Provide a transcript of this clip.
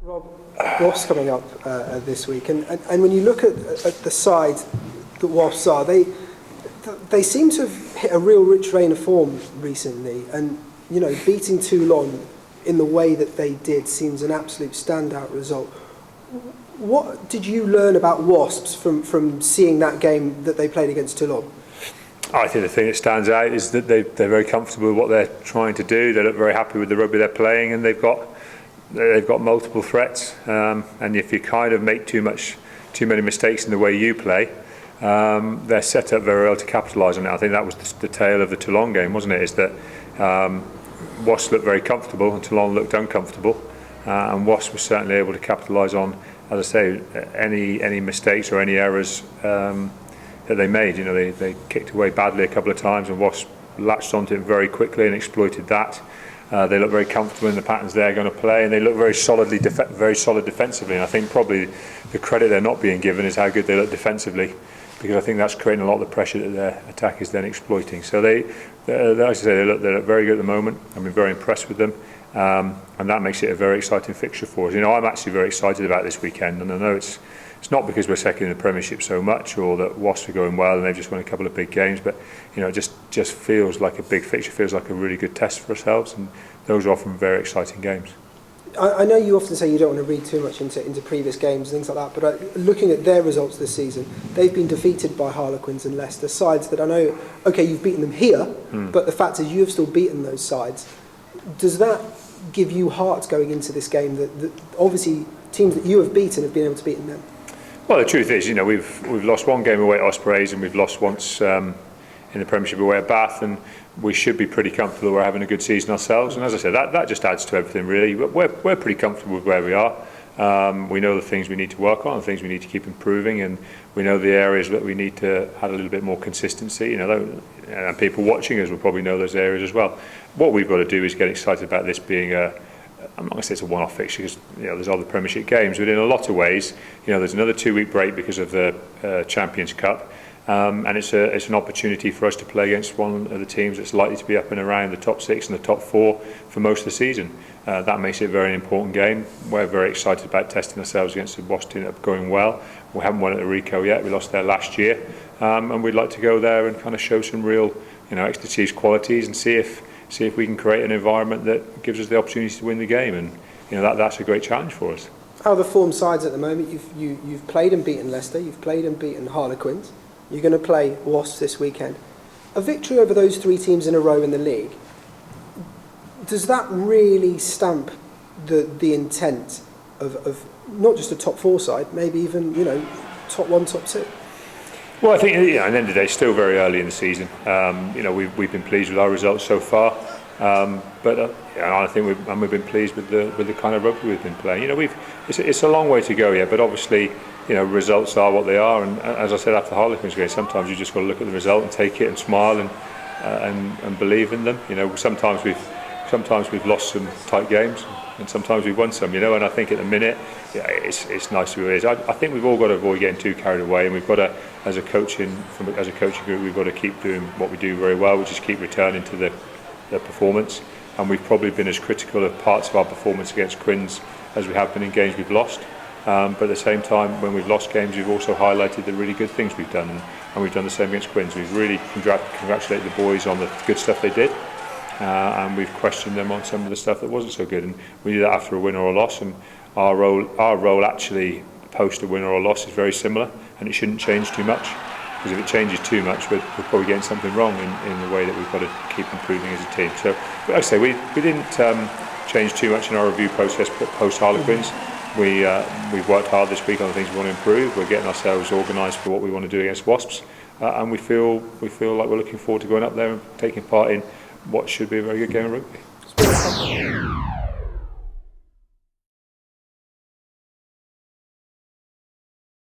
Rob, Wasps coming up this week, and when you look at the side that Wasps are, they seem to have hit a real rich vein of form recently, and beating Toulon in the way that they did seems an absolute standout result. What did you learn about Wasps from seeing that game that they played against Toulon? I think the thing that stands out is that they're very comfortable with what they're trying to do. They look very happy with the rugby they're playing, and they've got multiple threats. And if you kind of make too many mistakes in the way you play, they're set up very well to capitalise on it. I think that was the tale of the Toulon game, wasn't it? Is that Wasps looked very comfortable and Toulon looked uncomfortable, and Wasps was certainly able to capitalise on, as I say, any mistakes or any errors that they made. They kicked away badly a couple of times, and Wasps latched onto it very quickly and exploited that. They look very comfortable in the patterns they're going to play, and they look very solid defensively. And I think probably the credit they're not being given is how good they look defensively, because I think that's creating a lot of the pressure that their attack is then exploiting. So they look very good at the moment. I've been very impressed with them, and that makes it a very exciting fixture for us. I'm actually very excited about this weekend, and I know it's not because we're second in the Premiership so much, or that Wasps are going well and they've just won a couple of big games, but it just feels like a big fixture, feels like a really good test for ourselves, and those are often very exciting games. I know you often say you don't want to read too much into previous games and things like that, but looking at their results this season, they've been defeated by Harlequins and Leicester, sides that I know, okay, you've beaten them here, but the fact is you've still beaten those sides. Does that give you heart going into this game, that obviously teams that you have beaten have been able to beat them? Well, the truth is, we've lost one game away at Ospreys, and we've lost once in the Premiership away at Bath, and we should be pretty comfortable we're having a good season ourselves. And as I said, that just adds to everything, really. We're pretty comfortable with where we are. We know the things we need to work on, the things we need to keep improving, and we know the areas that we need to add a little bit more consistency. And people watching us will probably know those areas as well. What we've got to do is get excited about this being I'm not going to say it's a one-off fixture, because there's other Premiership games, but in a lot of ways, there's another 2-week break because of the Champions Cup, and it's an opportunity for us to play against one of the teams that's likely to be up and around the top 6 and the top 4 for most of the season. That makes it a very important game. We're very excited about testing ourselves against the Wasps team up going well. We haven't won at the Rico yet. We lost there last year, and we'd like to go there and kind of show some real, extra Chiefs qualities, and see if we can create an environment that gives us the opportunity to win the game, and that's a great challenge for us. How are the form sides at the moment? You've played and beaten Leicester, you've played and beaten Harlequins, you're going to play Wasps this weekend. A victory over those 3 teams in a row in the league, does that really stamp the intent of not just a top 4 side, maybe even top 1, top 2? Well, I think at the end of the day, it's still very early in the season. We've been pleased with our results so far, but I think we've been pleased with the kind of rugby we've been playing. It's a long way to go yet, but obviously, results are what they are. And as I said after the Harlequins game, sometimes you just got to look at the result and take it and smile and believe in them. Sometimes we've lost some tight games, and sometimes we've won some. And I think at the minute, it's nice to be it is. I think we've all got to avoid getting too carried away, and we've got to, as a coaching group, we've got to keep doing what we do very well, which is keep returning to the performance. And we've probably been as critical of parts of our performance against Quins as we have been in games we've lost. But at the same time, when we've lost games, we've also highlighted the really good things we've done, and we've done the same against Quins. We've really congratulated the boys on the good stuff they did, and we've questioned them on some of the stuff that wasn't so good. And we do that after a win or a loss, and our role actually post a win or a loss is very similar, and it shouldn't change too much, because if it changes too much, we're probably getting something wrong in the way that we've got to keep improving as a team. So, like I say, we didn't change too much in our review process post Harlequins. We've worked hard this week on the things we want to improve. We're getting ourselves organised for what we want to do against Wasps, and we feel like we're looking forward to going up there and taking part in what should be a very good game of rugby.